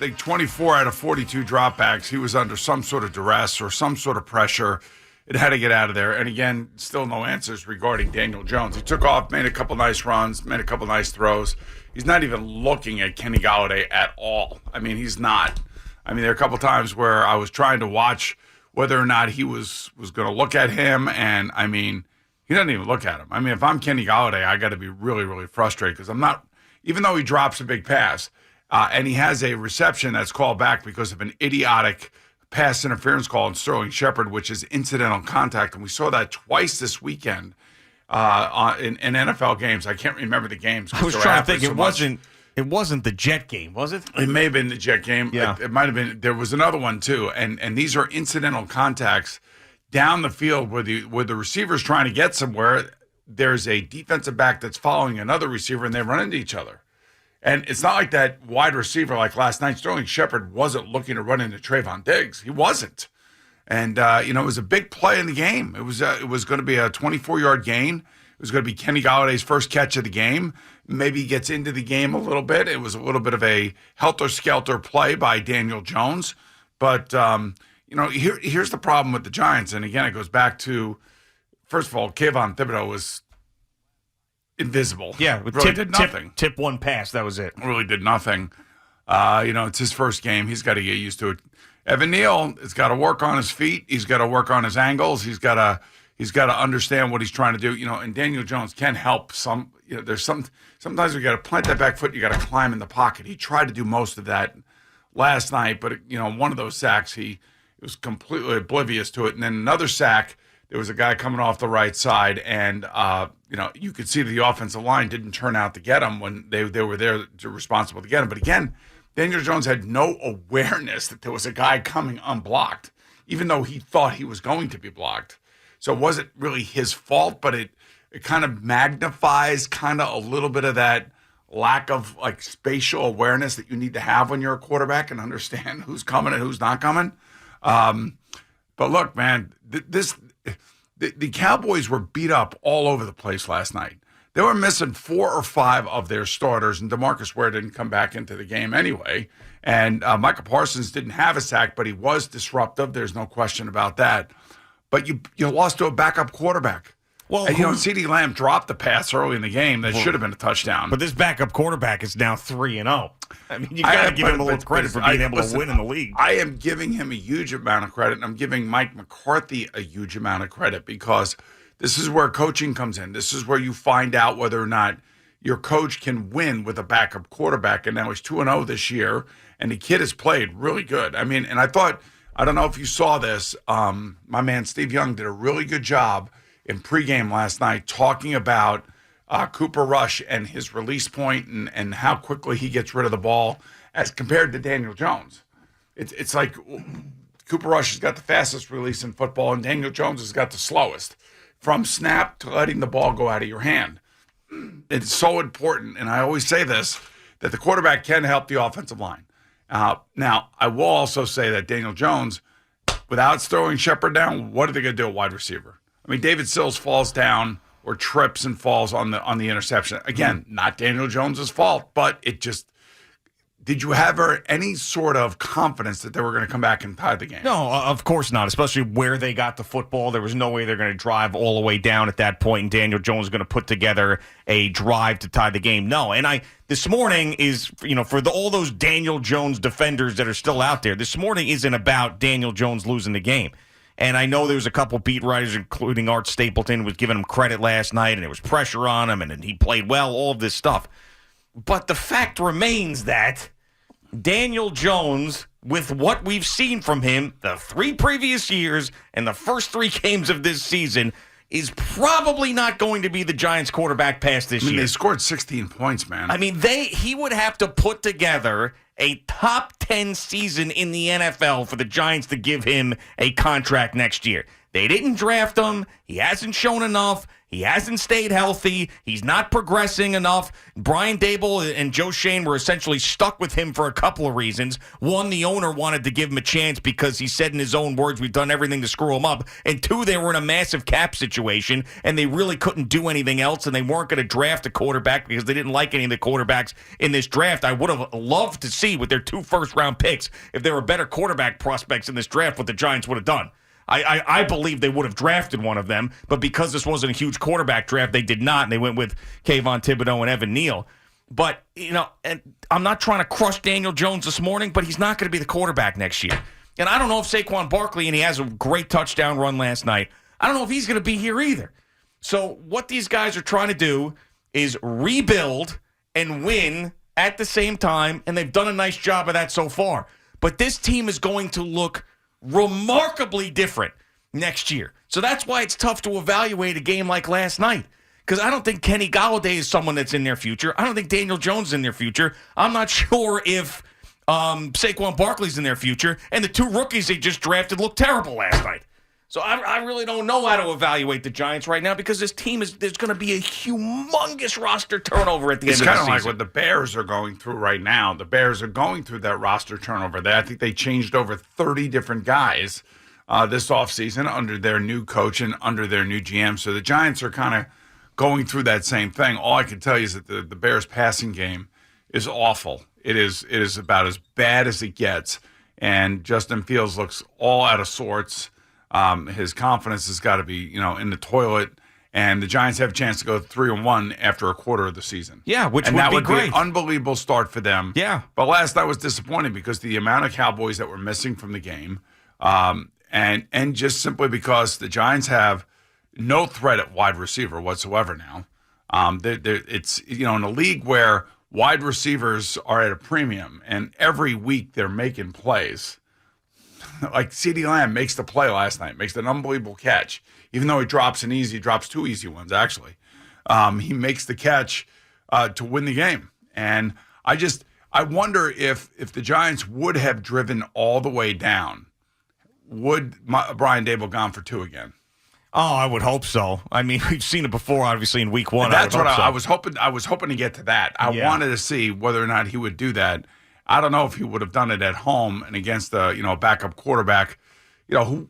think 24 out of 42 dropbacks, he was under some sort of duress or some sort of pressure. It had to get out of there. And again, still no answers regarding Daniel Jones. He took off, made a couple nice runs, made a couple nice throws. He's not even looking at Kenny Golladay at all. I mean, he's not. I mean, there are a couple times where I was trying to watch whether or not he was going to look at him. And, I mean, he doesn't even look at him. I mean, if I'm Kenny Golladay, I got to be really, really frustrated because I'm not, even though he drops a big pass and he has a reception that's called back because of an idiotic pass interference call on Sterling Shepard, which is incidental contact. And we saw that twice this weekend in NFL games. I can't remember the games. I was trying to think. It wasn't the Jet game, was it? It may have been the Jet game. Yeah. It might have been. There was another one, too. And these are incidental contacts down the field where the receiver's trying to get somewhere. There's a defensive back that's following another receiver, and they run into each other. And it's not like that wide receiver like last night. Sterling Shepard wasn't looking to run into Trayvon Diggs. He wasn't. And, it was a big play in the game. It was going to be a 24-yard gain. It was going to be Kenny Galladay's first catch of the game. Maybe he gets into the game a little bit. It was a little bit of a helter-skelter play by Daniel Jones. But, here's the problem with the Giants. And, again, it goes back to, first of all, Kayvon Thibodeau was invisible. Yeah, really did nothing. Tip one pass, that was it. Really did nothing. It's his first game. He's got to get used to it. Evan Neal has got to work on his feet. He's got to work on his angles. He's got to understand what he's trying to do. And Daniel Jones can help some. There's sometimes we got to plant that back foot. You got to climb in the pocket. He tried to do most of that last night, but one of those sacks he was completely oblivious to it. And then another sack, there was a guy coming off the right side, and you could see the offensive line didn't turn out to get him when they were there responsible to get him. But again, Daniel Jones had no awareness that there was a guy coming unblocked, even though he thought he was going to be blocked. So it wasn't really his fault, but it kind of magnifies kind of a little bit of that lack of like spatial awareness that you need to have when you're a quarterback and understand who's coming and who's not coming. But look, man, the Cowboys were beat up all over the place last night. They were missing 4 or 5 of their starters, and DeMarcus Ware didn't come back into the game anyway. And Micah Parsons didn't have a sack, but he was disruptive. There's no question about that. But you lost to a backup quarterback. Well, and, CeeDee Lamb dropped the pass early in the game that should have been a touchdown. But this backup quarterback is now 3-0. I mean, you got to give him a little credit for being able to win in the league. I am giving him a huge amount of credit, and I'm giving Mike McCarthy a huge amount of credit because this is where coaching comes in. This is where you find out whether or not your coach can win with a backup quarterback. And now he's 2-0 this year, and the kid has played really good. I mean, and I don't know if you saw this, my man Steve Young did a really good job in pregame last night talking about Cooper Rush and his release point and how quickly he gets rid of the ball as compared to Daniel Jones. It's like Cooper Rush has got the fastest release in football, and Daniel Jones has got the slowest. From snap to letting the ball go out of your hand. It's so important, and I always say this, that the quarterback can help the offensive line. Now, I will also say that Daniel Jones, without Sterling Shepard down, what are they going to do at wide receiver? I mean, David Sills falls down or trips and falls on the interception. Again, not Daniel Jones's fault, but it just – did you have any sort of confidence that they were going to come back and tie the game? No, of course not, especially where they got the football. There was no way they're going to drive all the way down at that point, and Daniel Jones is going to put together a drive to tie the game. No, and this morning is, for all those Daniel Jones defenders that are still out there, this morning isn't about Daniel Jones losing the game. And I know there was a couple beat writers, including Art Stapleton, was giving him credit last night, and there was pressure on him, and he played well, all of this stuff. But the fact remains that Daniel Jones, with what we've seen from him the 3 previous years and the first 3 games of this season, is probably not going to be the Giants quarterback past this year. They scored 16 points, man. I mean, he would have to put together a top 10 season in the NFL for the Giants to give him a contract next year. They didn't draft him. He hasn't shown enough. He hasn't stayed healthy. He's not progressing enough. Brian Daboll and Joe Schoen were essentially stuck with him for a couple of reasons. One, the owner wanted to give him a chance because he said in his own words, we've done everything to screw him up. And two, they were in a massive cap situation, and they really couldn't do anything else, and they weren't going to draft a quarterback because they didn't like any of the quarterbacks in this draft. I would have loved to see with their 2 first-round picks if there were better quarterback prospects in this draft, what the Giants would have done. I believe they would have drafted one of them, but because this wasn't a huge quarterback draft, they did not, and they went with Kayvon Thibodeau and Evan Neal. But, and I'm not trying to crush Daniel Jones this morning, but he's not going to be the quarterback next year. And I don't know if Saquon Barkley, and he has a great touchdown run last night, I don't know if he's going to be here either. So what these guys are trying to do is rebuild and win at the same time, and they've done a nice job of that so far. But this team is going to look remarkably different next year. So that's why it's tough to evaluate a game like last night. Because I don't think Kenny Golladay is someone that's in their future. I don't think Daniel Jones is in their future. I'm not sure if Saquon Barkley's in their future. And the 2 rookies they just drafted looked terrible last night. So I really don't know how to evaluate the Giants right now because this team there's going to be a humongous roster turnover at the end of the season. It's kind of like what the Bears are going through right now. The Bears are going through that roster turnover. I think they changed over 30 different guys this offseason under their new coach and under their new GM. So the Giants are kind of going through that same thing. All I can tell you is that the Bears passing game is awful. It is about as bad as it gets. And Justin Fields looks all out of sorts. His confidence has got to be, in the toilet, and the Giants have a chance to go 3-1 after a quarter of the season. Yeah, which would be great. And that would be an unbelievable start for them. Yeah. But last night was disappointing because the amount of Cowboys that were missing from the game, and just simply because the Giants have no threat at wide receiver whatsoever now. It's in a league where wide receivers are at a premium, and every week they're making plays. Like CeeDee Lamb makes the play last night, makes an unbelievable catch. Even though he drops 2 easy ones, actually. He makes the catch to win the game. And I wonder if the Giants would have driven all the way down, would Brian Daboll gone for 2 again? Oh, I would hope so. I mean, we've seen it before, obviously, in week 1. And that's what I was hoping. I was hoping to get to that. I wanted to see whether or not he would do that. I don't know if he would have done it at home and against a backup quarterback, who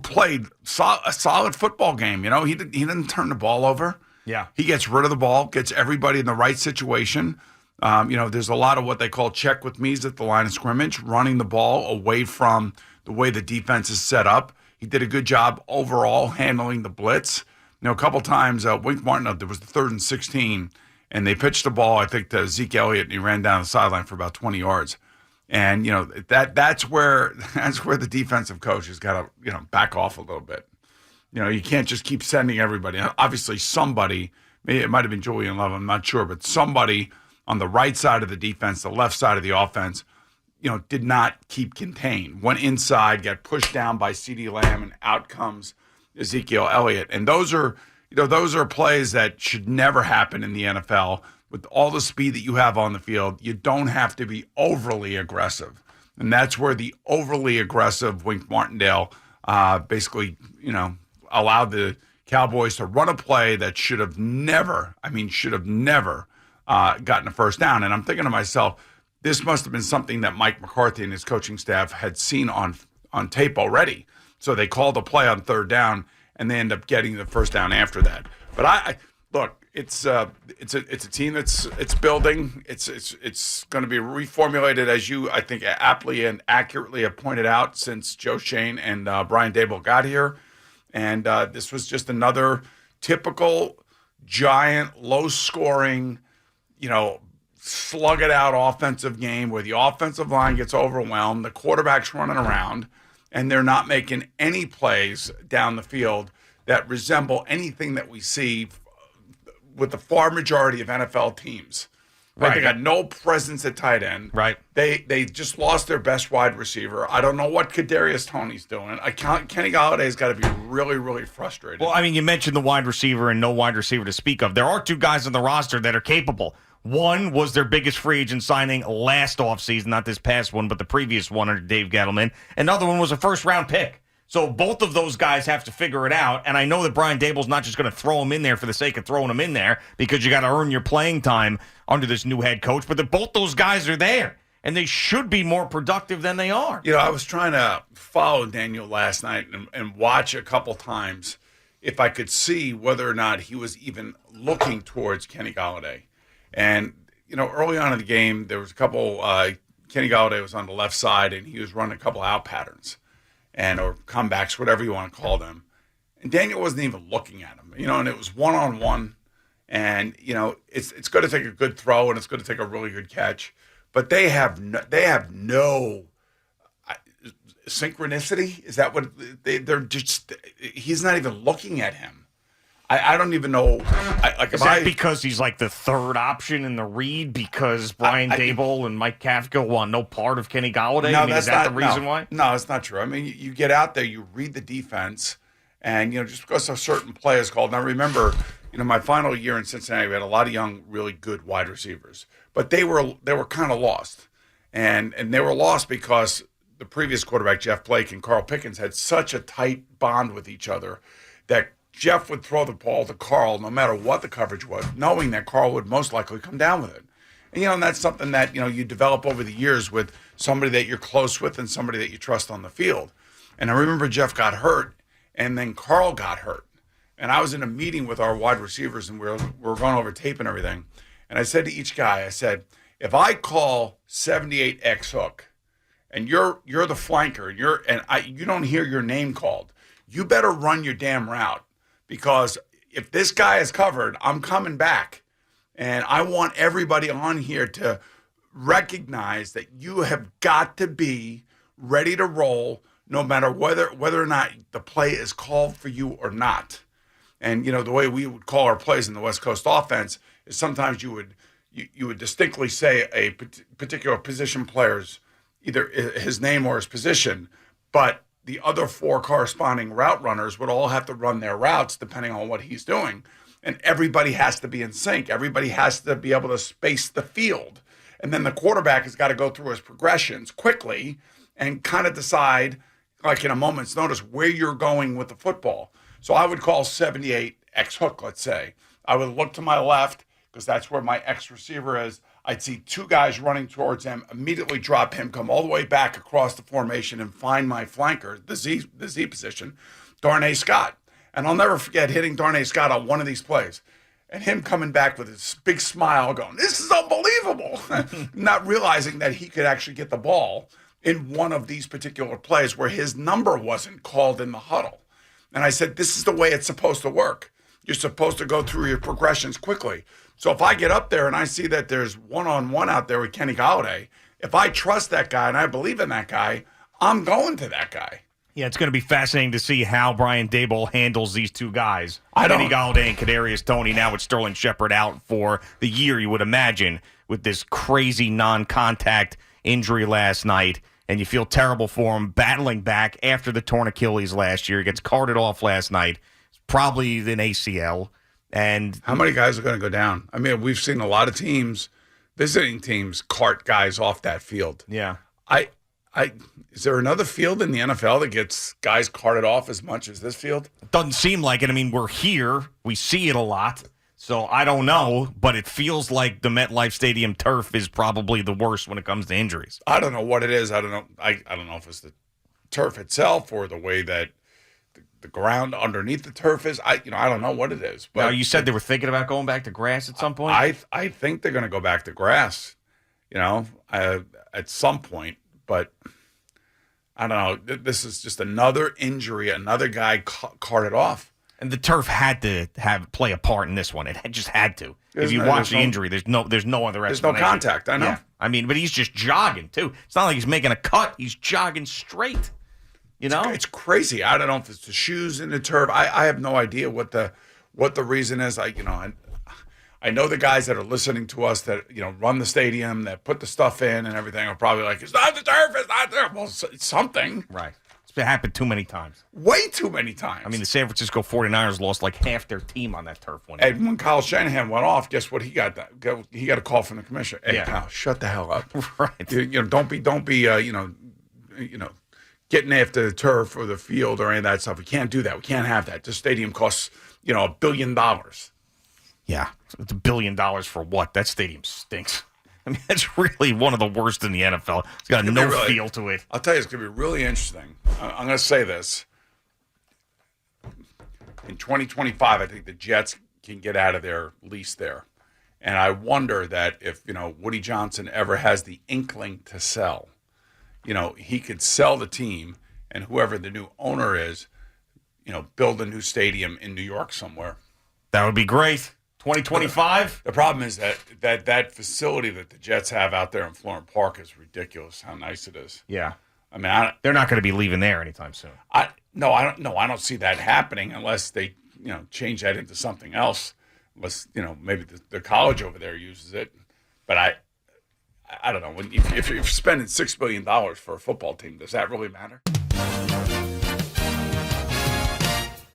played a solid football game. He didn't turn the ball over. Yeah, he gets rid of the ball, gets everybody in the right situation. There's a lot of what they call check with me's at the line of scrimmage, running the ball away from the way the defense is set up. He did a good job overall handling the blitz. A couple times, Wink Martindale, there was the 3rd and 16. And they pitched the ball, I think, to Zeke Elliott, and he ran down the sideline for about 20 yards. And that's where the defensive coach has got to back off a little bit. You can't just keep sending everybody. Obviously, somebody, maybe it might have been Julian Love, I'm not sure, but somebody on the right side of the defense, the left side of the offense, did not keep contained. Went inside, got pushed down by CeeDee Lamb, and out comes Ezekiel Elliott. And those are plays that should never happen in the NFL. With all the speed that you have on the field, you don't have to be overly aggressive. And that's where the overly aggressive Wink Martindale basically, allowed the Cowboys to run a play that should have never gotten a first down. And I'm thinking to myself, this must have been something that Mike McCarthy and his coaching staff had seen on tape already. So they called a play on 3rd down, and they end up getting the first down after that. But I look, it's a team that's building. It's going to be reformulated, as you I think aptly and accurately have pointed out, since Joe Schoen and Brian Daboll got here, and this was just another typical giant, low scoring, slug it out offensive game where the offensive line gets overwhelmed, the quarterback's running around, and they're not making any plays down the field that resemble anything that we see with the far majority of NFL teams. Right? They got no presence at tight end. Right. They just lost their best wide receiver. I don't know what Kadarius Toney's doing. Kenny Galladay's got to be really, really frustrated. Well, I mean, you mentioned the wide receiver and no wide receiver to speak of. There are 2 guys on the roster that are capable. One was their biggest free agent signing last offseason, not this past one, but the previous one under Dave Gettleman. Another one was a first-round pick. So both of those guys have to figure it out. And I know that Brian Dable's not just going to throw him in there for the sake of throwing him in there because you got to earn your playing time under this new head coach. But that both those guys are there, and they should be more productive than they are. I was trying to follow Daniel last night and watch a couple times if I could see whether or not he was even looking towards Kenny Golladay. And, early on in the game, there was a couple Kenny Golladay was on the left side, and he was running a couple out patterns or comebacks, whatever you want to call them. And Daniel wasn't even looking at him, and it was one-on-one. And, it's going to take a good throw, and it's going to take a really good catch. But they have no synchronicity. Is that what they're just? He's not even looking at him. I don't even know. Is that because he's like the third option in the read because Brian Dable and Mike Kafka want no part of Kenny Golladay? No, is that the reason why? No, it's not true. I mean, you get out there, you read the defense, and just because a certain play is called. Now, remember, my final year in Cincinnati, we had a lot of young, really good wide receivers, but they were kind of lost, and they were lost because the previous quarterback, Jeff Blake, and Carl Pickens had such a tight bond with each other that Jeff would throw the ball to Carl no matter what the coverage was, knowing that Carl would most likely come down with it. And, that's something that, you develop over the years with somebody that you're close with and somebody that you trust on the field. And I remember Jeff got hurt, and then Carl got hurt. And I was in a meeting with our wide receivers, and we were going over tape and everything. And I said to each guy, I said, if I call 78X hook, and you're the flanker, and you don't hear your name called, you better run your damn route. Because if this guy is covered, I'm coming back. And I want everybody on here to recognize that you have got to be ready to roll no matter whether or not the play is called for you or not. And, the way we would call our plays in the West Coast offense is sometimes you would distinctly say a particular position player's either his name or his position, but the other four corresponding route runners would all have to run their routes depending on what he's doing. And everybody has to be in sync. Everybody has to be able to space the field. And then the quarterback has got to go through his progressions quickly and kind of decide, like in a moment's notice, where you're going with the football. So I would call 78X hook, let's say. I would look to my left because that's where my X receiver is. I'd see two guys running towards him, immediately drop him, come all the way back across the formation and find my flanker, the Z position, Darnay Scott. And I'll never forget hitting Darnay Scott on one of these plays and him coming back with his big smile going, this is unbelievable, not realizing that he could actually get the ball in one of these particular plays where his number wasn't called in the huddle. And I said, this is the way it's supposed to work. You're supposed to go through your progressions quickly. So if I get up there and I see that there's one-on-one out there with Kenny Golladay, if I trust that guy and I believe in that guy, I'm going to that guy. Yeah, it's going to be fascinating to see how Brian Dable handles these two guys. Kenny Golladay and Kadarius Toney, now with Sterling Shepard out for the year, you would imagine, with this crazy non-contact injury last night. And you feel terrible for him, battling back after the torn Achilles last year. He gets carted off last night. It's probably an ACL. And how many guys are going to go down? I mean, we've seen a lot of teams, visiting teams, cart guys off that field. Yeah. Is there another field in the NFL that gets guys carted off as much as this field? It doesn't seem like it. I mean, we're here. We see it a lot. So I don't know, but it feels like the MetLife Stadium turf is probably the worst when it comes to injuries. I don't know what it is. I don't know. I don't know if it's the turf itself or the way that the ground underneath the turf is. I don't know what it is. But now, you said they were thinking about going back to grass at some point? I think they're going to go back to grass, at some point. But I don't know. This is just another injury, another guy carted off. And the turf had to play a part in this one. It just had to. If you watch the injury, there's no other explanation. There's no contact. I know. Yeah. I mean, but he's just jogging too. It's not like he's making a cut. He's jogging straight. It's crazy. I don't know if it's the shoes in the turf. I have no idea what the reason is. I know the guys that are listening to us that run the stadium, that put the stuff in and everything are probably like, it's not the turf. It's not there. Well, it's something. Right. It's happened too many times. Way too many times. I mean, the San Francisco 49ers lost like half their team on that turf one. And when Kyle Shanahan went off, guess what? He got a call from the commissioner. Hey, Kyle, shut the hell up. Right. Don't be getting after the turf or the field or any of that stuff. We can't do that. We can't have that. This stadium costs, $1 billion. Yeah, it's $1 billion for what? That stadium stinks. I mean, that's really one of the worst in the NFL. It's got no feel to it. I'll tell you, it's going to be really interesting. I'm going to say this. In 2025, I think the Jets can get out of their lease there. And I wonder that if, Woody Johnson ever has the inkling to sell, he could sell the team and whoever the new owner is, build a new stadium in New York somewhere. That would be great. 2025? The problem is that facility that the Jets have out there in Florham Park is ridiculous. How nice it is. Yeah. I mean, they're not going to be leaving there anytime soon. I don't see that happening unless they, change that into something else. Unless, maybe the college over there uses it. But I don't know. If you're spending $6 billion for a football team, does that really matter?